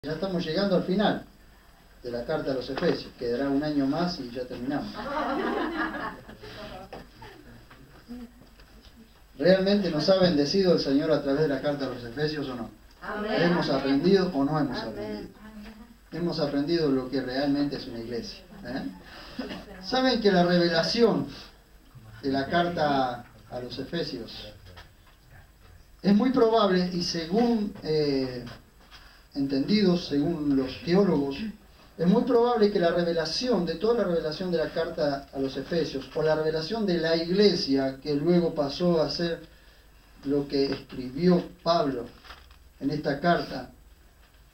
Ya estamos llegando al final de la carta a los Efesios. Quedará un año más y ya terminamos. ¿Realmente nos ha bendecido el Señor a través de la carta a los Efesios o no? Amén. ¿Hemos aprendido o no hemos aprendido? Hemos aprendido lo que realmente es una iglesia. ¿Saben que la revelación de la carta a los Efesios es muy probable, y según entendidos, según los teólogos, es muy probable que la revelación, de toda la revelación de la carta a los Efesios, o la revelación de la iglesia, que luego pasó a ser lo que escribió Pablo en esta carta,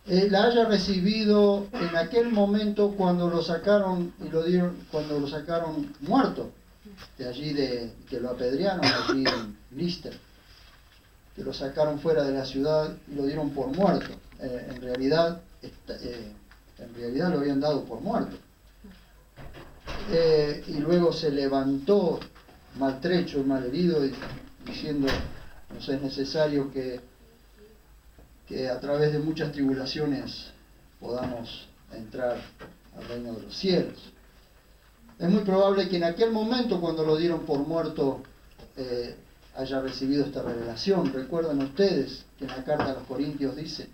la haya recibido en aquel momento cuando lo sacaron y lo dieron, cuando lo sacaron muerto de allí, que lo apedrearon allí en Lister, que lo sacaron fuera de la ciudad y lo dieron por muerto. En realidad lo habían dado por muerto. Y luego se levantó maltrecho, malherido, diciendo: nos es necesario que a través de muchas tribulaciones podamos entrar al reino de los cielos. Es muy probable que en aquel momento, cuando lo dieron por muerto, haya recibido esta revelación. Recuerdan ustedes que en la carta a los Corintios dice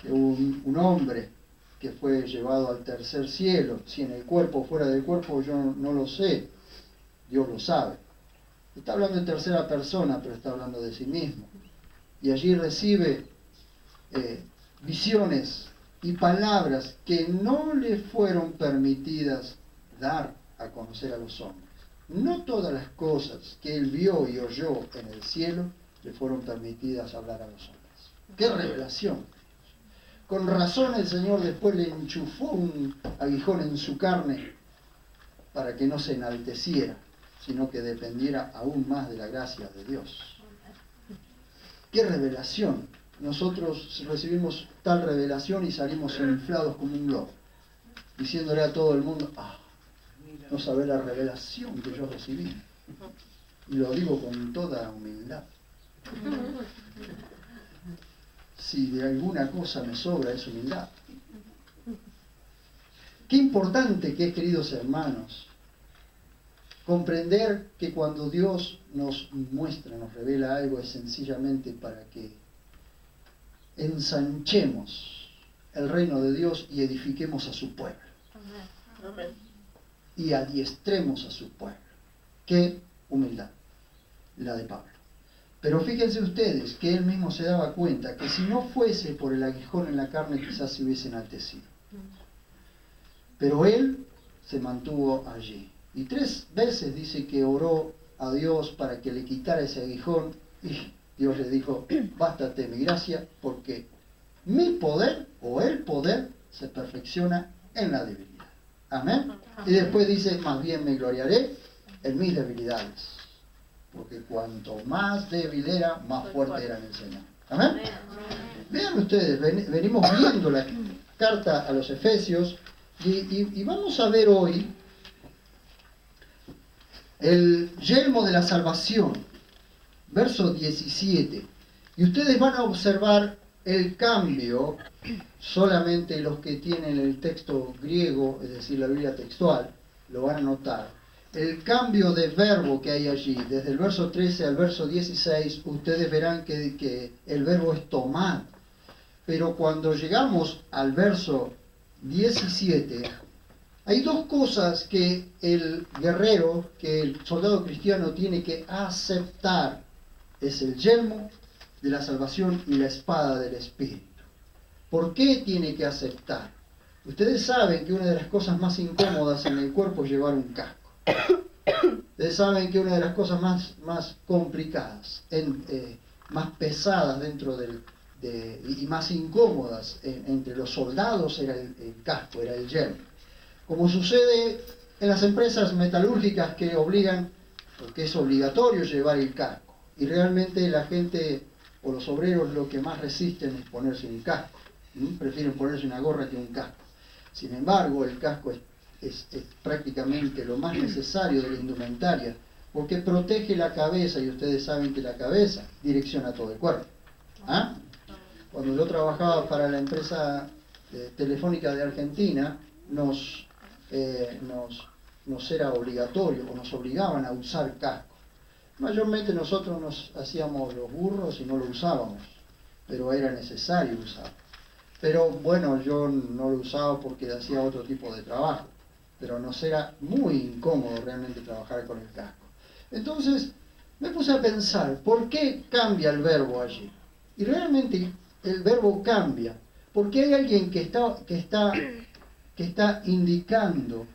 que un hombre que fue llevado al tercer cielo, si en el cuerpo o fuera del cuerpo, yo no lo sé, Dios lo sabe. Está hablando en tercera persona, pero está hablando de sí mismo. Y allí recibe visiones y palabras que no le fueron permitidas dar a conocer a los hombres. No todas las cosas que él vio y oyó en el cielo le fueron permitidas hablar a los hombres. ¡Qué revelación! Con razón el Señor después le enchufó un aguijón en su carne para que no se enalteciera, sino que dependiera aún más de la gracia de Dios. ¡Qué revelación! Nosotros recibimos tal revelación y salimos inflados como un globo, diciéndole a todo el mundo: no sabe la revelación que yo recibí. Y lo digo con toda humildad. Si de alguna cosa me sobra, es humildad. Qué importante que es, queridos hermanos, comprender que cuando Dios nos muestra, nos revela algo, es sencillamente para que ensanchemos el reino de Dios y edifiquemos a su pueblo. Amén. Y adiestremos a su pueblo. Qué humildad la de Pablo. Pero fíjense ustedes que él mismo se daba cuenta que si no fuese por el aguijón en la carne, quizás se hubiese enaltecido. Pero él se mantuvo allí. Y 3 veces dice que oró a Dios para que le quitara ese aguijón, y Dios le dijo: bástate mi gracia, porque mi poder, o el poder, se perfecciona en la debilidad. Amén. Y después dice: más bien me gloriaré en mis debilidades, porque cuanto más débil era, más fuerte era en el Señor. Amén. Vean ustedes, venimos viendo la carta a los Efesios y vamos a ver hoy el yelmo de la salvación, verso 17. Y ustedes van a observar el cambio, solamente los que tienen el texto griego, es decir, la Biblia textual, lo van a notar. El cambio de verbo que hay allí, desde el verso 13 al verso 16, ustedes verán que el verbo es tomar. Pero cuando llegamos al verso 17, hay 2 cosas que el guerrero, que el soldado cristiano tiene que aceptar. Es el yelmo de la salvación y la espada del Espíritu. ¿Por qué tiene que aceptar? Ustedes saben que una de las cosas más incómodas en el cuerpo es llevar un casco. Ustedes saben que una de las cosas más complicadas, más pesadas dentro y más incómodas entre los soldados era el casco, era el yelmo. Como sucede en las empresas metalúrgicas que obligan, porque es obligatorio llevar el casco. Y realmente la gente o los obreros lo que más resisten es ponerse un casco. Prefieren ponerse una gorra que un casco. Sin embargo, el casco es prácticamente lo más necesario de la indumentaria, porque protege la cabeza, y ustedes saben que la cabeza direcciona todo el cuerpo. cuando yo trabajaba para la empresa telefónica de Argentina, nos era obligatorio, o nos obligaban a usar casco. Mayormente nosotros nos hacíamos los burros y no lo usábamos, pero era necesario usarlo. Pero bueno, yo no lo usaba porque hacía otro tipo de trabajo, pero nos era muy incómodo realmente trabajar con el casco. Entonces me puse a pensar, ¿por qué cambia el verbo allí? Y realmente el verbo cambia, porque hay alguien que está indicando,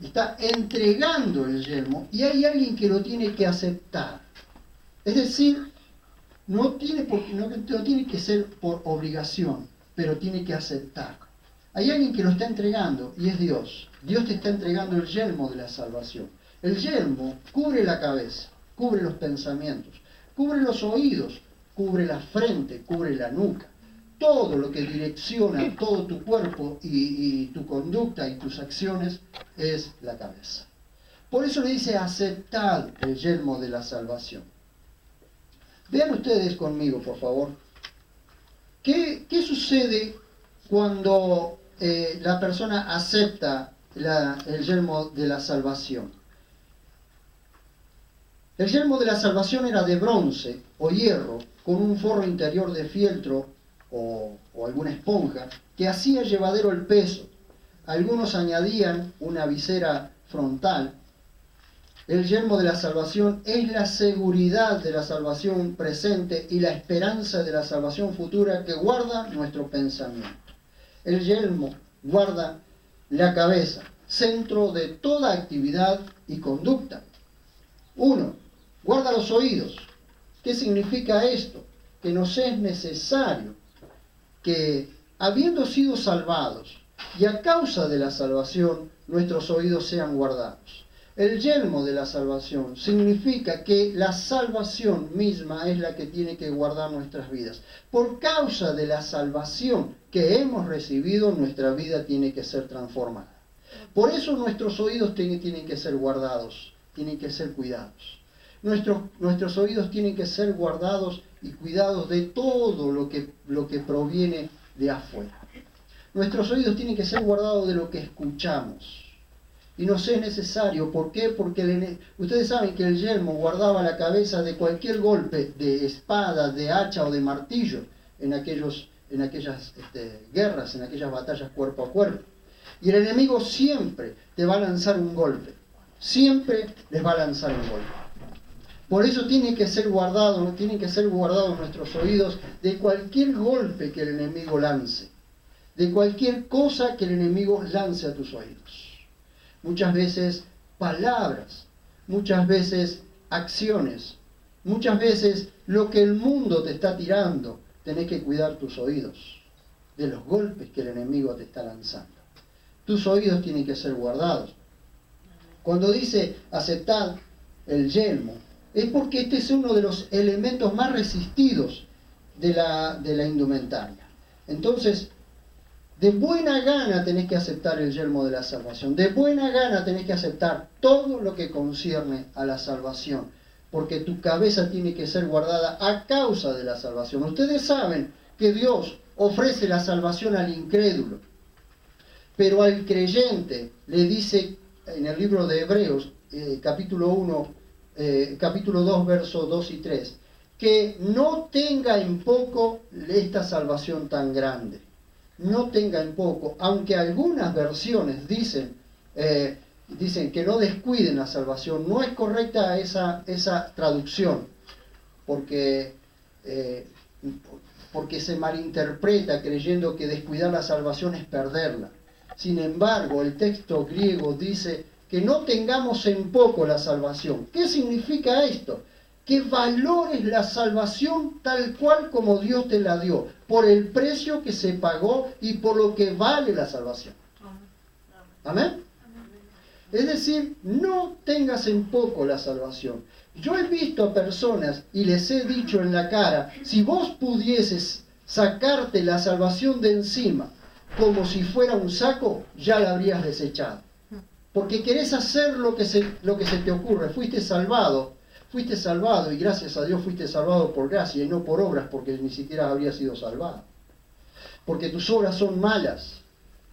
está entregando el yelmo, y hay alguien que lo tiene que aceptar. Es decir, no tiene que ser por obligación, pero tiene que aceptar. Hay alguien que lo está entregando, y es Dios. Dios te está entregando el yelmo de la salvación. El yelmo cubre la cabeza, cubre los pensamientos, cubre los oídos, cubre la frente, cubre la nuca. Todo lo que direcciona todo tu cuerpo y tu conducta y tus acciones es la cabeza. Por eso le dice, aceptad el yelmo de la salvación. Vean ustedes conmigo, por favor. ¿Qué sucede cuando la persona acepta el yelmo de la salvación? El yelmo de la salvación era de bronce o hierro, con un forro interior de fieltro o alguna esponja, que hacía llevadero el peso. Algunos añadían una visera frontal. El yelmo de la salvación es la seguridad de la salvación presente y la esperanza de la salvación futura que guarda nuestro pensamiento. El yelmo guarda la cabeza, centro de toda actividad y conducta. 1. Guarda los oídos. ¿Qué significa esto? Que nos es necesario que, habiendo sido salvados y a causa de la salvación, nuestros oídos sean guardados. El yelmo de la salvación significa que la salvación misma es la que tiene que guardar nuestras vidas. Por causa de la salvación que hemos recibido, nuestra vida tiene que ser transformada. Por eso nuestros oídos tienen que ser guardados, tienen que ser cuidados. Nuestros oídos tienen que ser guardados y cuidados de todo lo que proviene de afuera. Nuestros oídos tienen que ser guardados de lo que escuchamos. Y nos es necesario. ¿Por qué? Porque ustedes saben que el yelmo guardaba la cabeza de cualquier golpe de espada, de hacha o de martillo en aquellas guerras, en aquellas batallas cuerpo a cuerpo. Y el enemigo siempre te va a lanzar un golpe. Siempre les va a lanzar un golpe. Por eso tienen que ser guardados nuestros oídos de cualquier golpe que el enemigo lance, de cualquier cosa que el enemigo lance a tus oídos. Muchas veces palabras, muchas veces acciones, muchas veces lo que el mundo te está tirando, tenés que cuidar tus oídos de los golpes que el enemigo te está lanzando. Tus oídos tienen que ser guardados. Cuando dice aceptad el yelmo, es porque este es uno de los elementos más resistidos de la indumentaria. Entonces, de buena gana tenés que aceptar el yelmo de la salvación. De buena gana tenés que aceptar todo lo que concierne a la salvación. Porque tu cabeza tiene que ser guardada a causa de la salvación. Ustedes saben que Dios ofrece la salvación al incrédulo. Pero al creyente le dice en el libro de Hebreos, capítulo 2, versos 2 y 3, que no tenga en poco esta salvación tan grande. No tenga en poco, aunque algunas versiones dicen que no descuiden la salvación. No es correcta esa traducción, porque se malinterpreta creyendo que descuidar la salvación es perderla. Sin embargo, el texto griego dice que no tengamos en poco la salvación. ¿Qué significa esto? Que valores la salvación tal cual como Dios te la dio, por el precio que se pagó y por lo que vale la salvación. ¿Amén? Es decir, no tengas en poco la salvación. Yo he visto a personas y les he dicho en la cara, si vos pudieses sacarte la salvación de encima como si fuera un saco, ya la habrías desechado. Porque querés hacer lo que se te ocurre. Fuiste salvado fuiste salvado y gracias a Dios fuiste salvado por gracia y no por obras, porque ni siquiera habrías sido salvado. Porque tus obras son malas.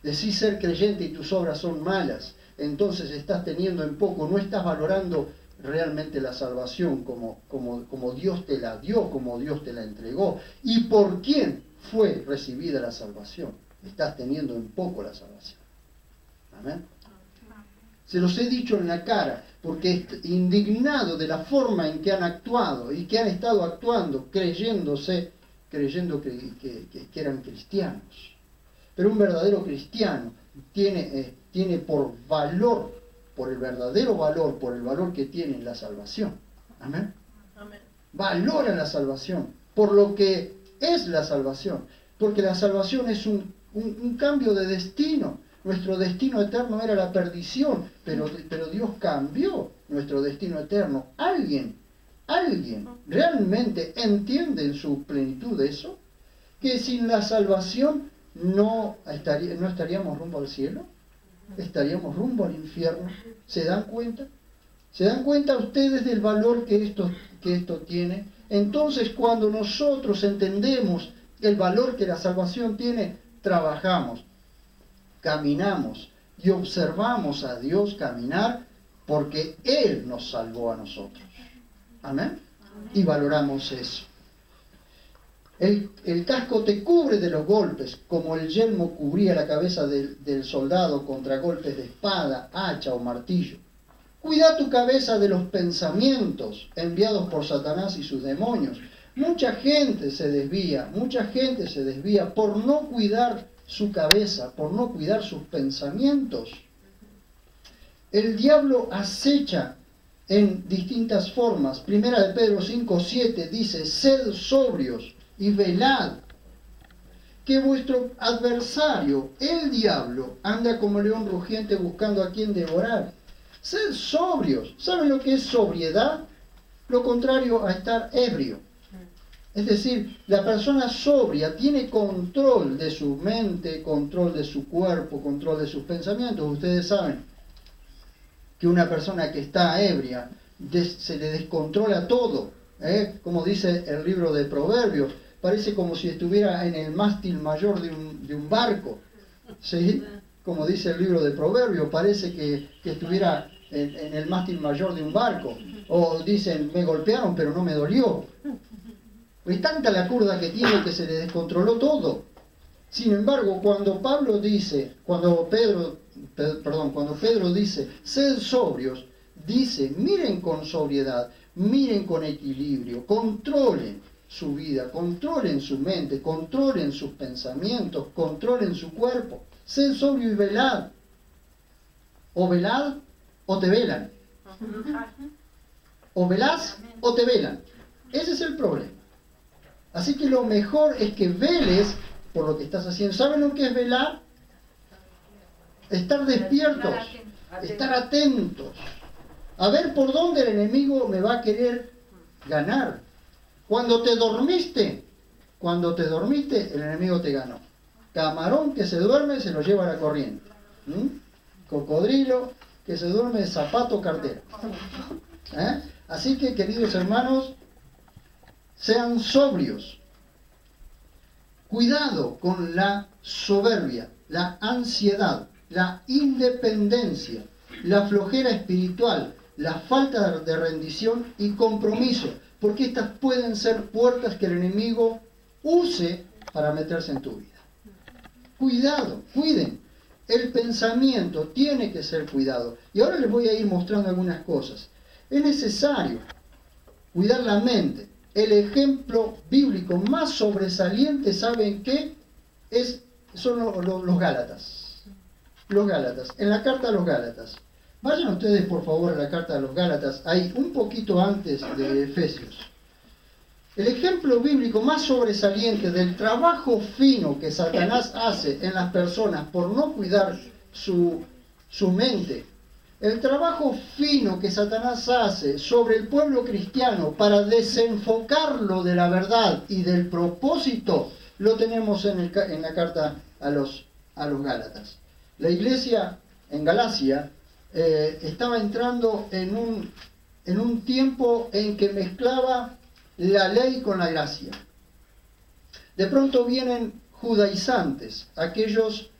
Decís ser creyente y tus obras son malas. Entonces estás teniendo en poco, no estás valorando realmente la salvación como Dios te la dio, como Dios te la entregó. ¿Y por quién fue recibida la salvación? Estás teniendo en poco la salvación. Amén. Se los he dicho en la cara, porque indignado de la forma en que han actuado y que han estado actuando, creyendo que eran cristianos. Pero un verdadero cristiano tiene por valor, por el verdadero valor, por el valor que tiene la salvación. Amén. Amén. Valora la salvación, por lo que es la salvación. Porque la salvación es un cambio de destino. Nuestro destino eterno era la perdición, pero Dios cambió nuestro destino eterno. ¿Alguien realmente entiende en su plenitud eso? Que sin la salvación no estaríamos rumbo al cielo, estaríamos rumbo al infierno. ¿Se dan cuenta? ¿Se dan cuenta ustedes del valor que esto tiene? Entonces, cuando nosotros entendemos el valor que la salvación tiene, trabajamos, caminamos y observamos a Dios caminar porque Él nos salvó a nosotros. Amén. Y valoramos eso. El casco te cubre de los golpes, como el yelmo cubría la cabeza del soldado contra golpes de espada, hacha o martillo. Cuida tu cabeza de los pensamientos enviados por Satanás y sus demonios. Mucha gente se desvía por no cuidar su cabeza, por no cuidar sus pensamientos. El diablo acecha en distintas formas. Primera de Pedro 5:7 dice: sed sobrios y velad, que vuestro adversario, el diablo, anda como león rugiente buscando a quien devorar. Sed sobrios. ¿Saben lo que es sobriedad? Lo contrario a estar ebrio. Es decir, la persona sobria tiene control de su mente, control de su cuerpo, control de sus pensamientos. Ustedes saben que una persona que está ebria se le descontrola todo. Como dice el libro de Proverbios, parece como si estuviera en el mástil mayor de un barco. ¿Sí? Como dice el libro de Proverbios, parece que estuviera en el mástil mayor de un barco. O dicen, me golpearon pero no me dolió. Es tanta la curda que tiene que se le descontroló todo. Sin embargo, cuando Pedro dice, sed sobrios, dice, miren con sobriedad, miren con equilibrio, controlen su vida, controlen su mente, controlen sus pensamientos, controlen su cuerpo. Sed sobrio y velad. O velad o te velan. O velás o te velan. Ese es el problema. Así que lo mejor es que veles por lo que estás haciendo. ¿Saben lo que es velar? Estar despiertos, estar atentos, a ver por dónde el enemigo me va a querer ganar. Cuando te dormiste, el enemigo te ganó. Camarón que se duerme se lo lleva a la corriente. Cocodrilo que se duerme de zapato, cartera. Así que, queridos hermanos, sean sobrios. Cuidado con la soberbia, la ansiedad, la independencia, la flojera espiritual, la falta de rendición y compromiso, porque estas pueden ser puertas que el enemigo use para meterse en tu vida. Cuidado, cuiden. El pensamiento tiene que ser cuidado. Y ahora les voy a ir mostrando algunas cosas. Es necesario cuidar la mente. El ejemplo bíblico más sobresaliente, ¿saben qué? Son los Gálatas. Los Gálatas. En la carta a los Gálatas. Vayan ustedes, por favor, a la carta a los Gálatas, ahí un poquito antes de Efesios. El ejemplo bíblico más sobresaliente del trabajo fino que Satanás hace en las personas por no cuidar su mente, el trabajo fino que Satanás hace sobre el pueblo cristiano para desenfocarlo de la verdad y del propósito, lo tenemos en la carta a los Gálatas. La iglesia en Galacia estaba entrando en en un tiempo en que mezclaba la ley con la gracia. De pronto vienen judaizantes, aquellos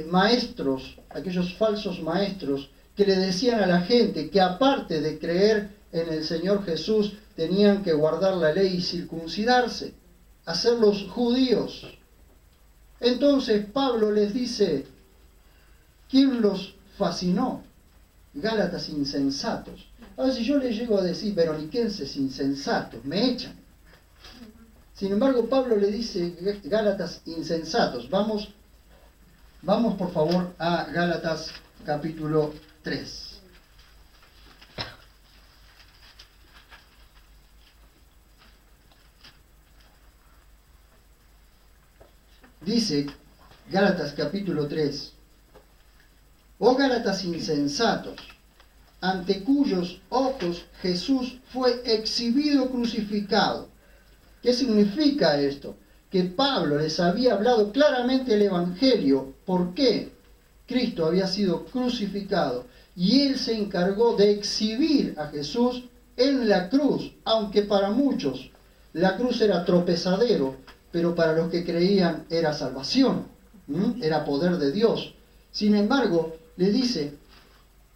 maestros, aquellos falsos maestros que le decían a la gente que aparte de creer en el Señor Jesús tenían que guardar la ley y circuncidarse, hacerlos judíos. Entonces Pablo les dice, ¿quién los fascinó? Gálatas insensatos. Ahora si yo les llego a decir veroniquenses insensatos, me echan. Sin embargo, Pablo le dice Gálatas insensatos. Vamos por favor a Gálatas capítulo 3. Dice Gálatas capítulo 3. Oh Gálatas insensatos, ante cuyos ojos Jesús fue exhibido crucificado. ¿Qué significa esto? Que Pablo les había hablado claramente el Evangelio. ¿Por qué? Cristo había sido crucificado y él se encargó de exhibir a Jesús en la cruz, aunque para muchos la cruz era tropezadero, pero para los que creían era salvación, era poder de Dios. Sin embargo, le dice,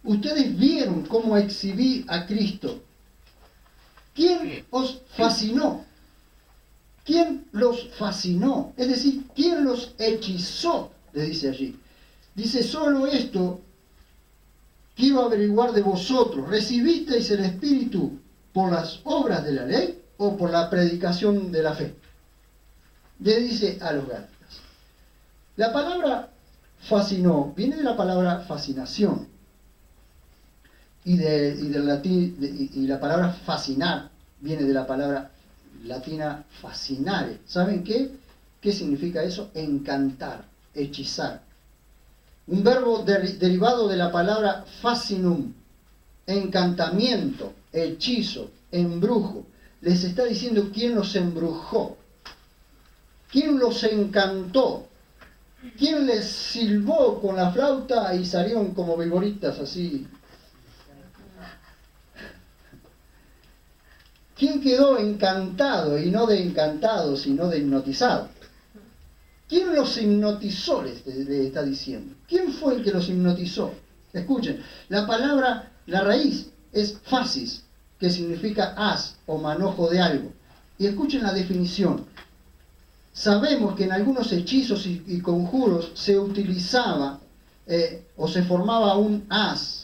ustedes vieron cómo exhibí a Cristo. ¿Quién os fascinó? ¿Quién los fascinó? Es decir, ¿quién los hechizó? Le dice allí. Dice, solo esto quiero averiguar de vosotros. ¿Recibisteis el Espíritu por las obras de la ley o por la predicación de la fe? Le dice a los Gálatas. La palabra fascinó viene de la palabra fascinación. Y del latín, y la palabra fascinar viene de la palabra latina fascinare. ¿Saben qué? ¿Qué significa eso? Encantar, hechizar. Un verbo derivado de la palabra fascinum, encantamiento, hechizo, embrujo. Les está diciendo quién los embrujó, quién los encantó, quién les silbó con la flauta y salieron como vigoritas así. ¿Quién quedó encantado y no de encantado, sino de hipnotizado? ¿Quién los hipnotizó? Le está diciendo. ¿Quién fue el que los hipnotizó? Escuchen, la palabra, la raíz es fasis, que significa haz o manojo de algo. Y escuchen la definición. Sabemos que en algunos hechizos y conjuros se utilizaba o se formaba un haz.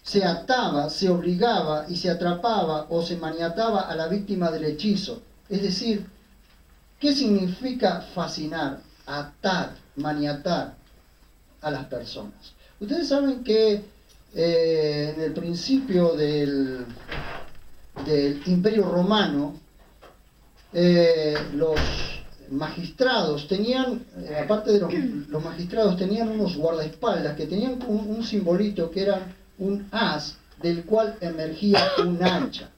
Se ataba, se obligaba y se atrapaba o se maniataba a la víctima del hechizo. Es decir, ¿qué significa fascinar, atar, maniatar a las personas? Ustedes saben que en el principio del Imperio Romano, los magistrados tenían, aparte de los magistrados, tenían unos guardaespaldas que tenían un simbolito que era un haz del cual emergía un hacha.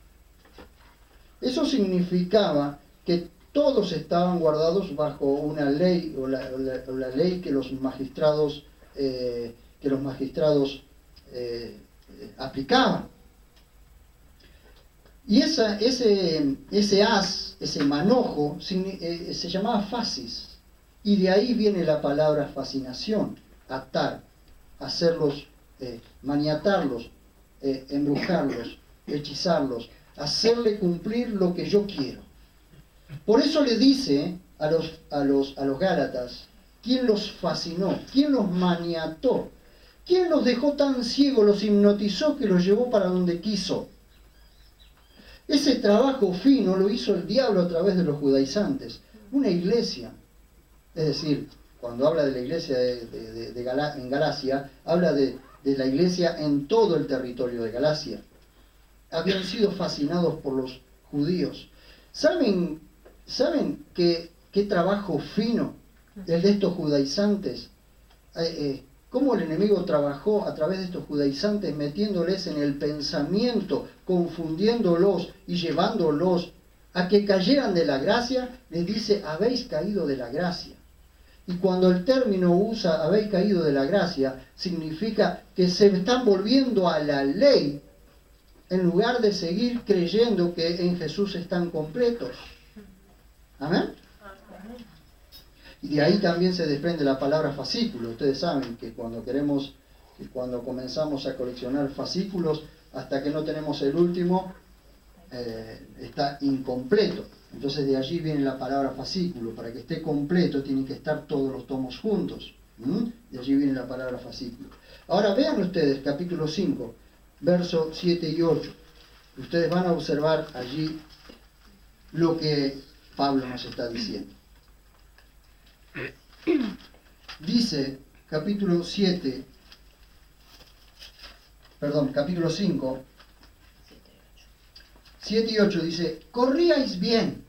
Eso significaba que todos estaban guardados bajo una ley o la ley que los magistrados aplicaban. Y ese haz, ese manojo, se llamaba fasis. Y de ahí viene la palabra fascinación, atar, hacerlos, maniatarlos, embrujarlos, hechizarlos, hacerle cumplir lo que yo quiero. Por eso le dice a los Gálatas, ¿quién los fascinó? ¿Quién los maniató? ¿Quién los dejó tan ciegos, los hipnotizó que los llevó para donde quiso? Ese trabajo fino lo hizo el diablo a través de los judaizantes. Una iglesia, es decir, cuando habla de la iglesia en Galacia, habla de la iglesia en todo el territorio de Galacia. Habían sido fascinados por los judíos. ¿Saben qué trabajo fino el de estos judaizantes? Cómo el enemigo trabajó a través de estos judaizantes, metiéndoles en el pensamiento, confundiéndolos y llevándolos a que cayeran de la gracia. Les dice, habéis caído de la gracia. Y cuando el término usa habéis caído de la gracia, significa que se están volviendo a la ley en lugar de seguir creyendo que en Jesús están completos. ¿Amén? Y de ahí también se desprende la palabra fascículo. Ustedes saben que cuando comenzamos a coleccionar fascículos, hasta que no tenemos el último, está incompleto. Entonces de allí viene la palabra fascículo. Para que esté completo tienen que estar todos los tomos juntos. De allí viene la palabra fascículo. Ahora vean ustedes capítulo 5, versos 7 y 8. Ustedes van a observar allí lo que Pablo nos está diciendo. Dice capítulo 5, 7 y 8 dice: corríais bien,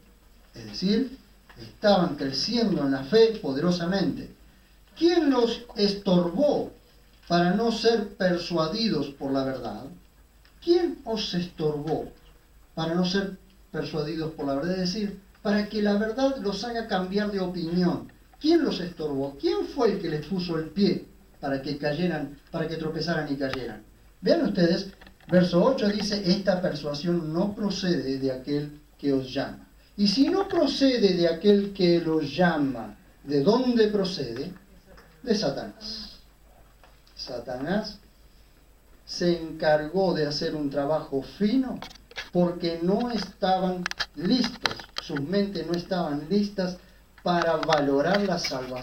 es decir, estaban creciendo en la fe poderosamente. ¿Quién los estorbó para no ser persuadidos por la verdad? ¿Quién os estorbó para no ser persuadidos por la verdad? Es decir, para que la verdad los haga cambiar de opinión. ¿Quién los estorbó? ¿Quién fue el que les puso el pie para que cayeran, para que tropezaran y cayeran? Vean ustedes, verso 8 dice: esta persuasión no procede de aquel que os llama. Y si no procede de aquel que los llama, ¿de dónde procede? De Satanás. Satanás se encargó de hacer un trabajo fino porque no estaban listos, sus mentes no estaban listas para valorar la salvación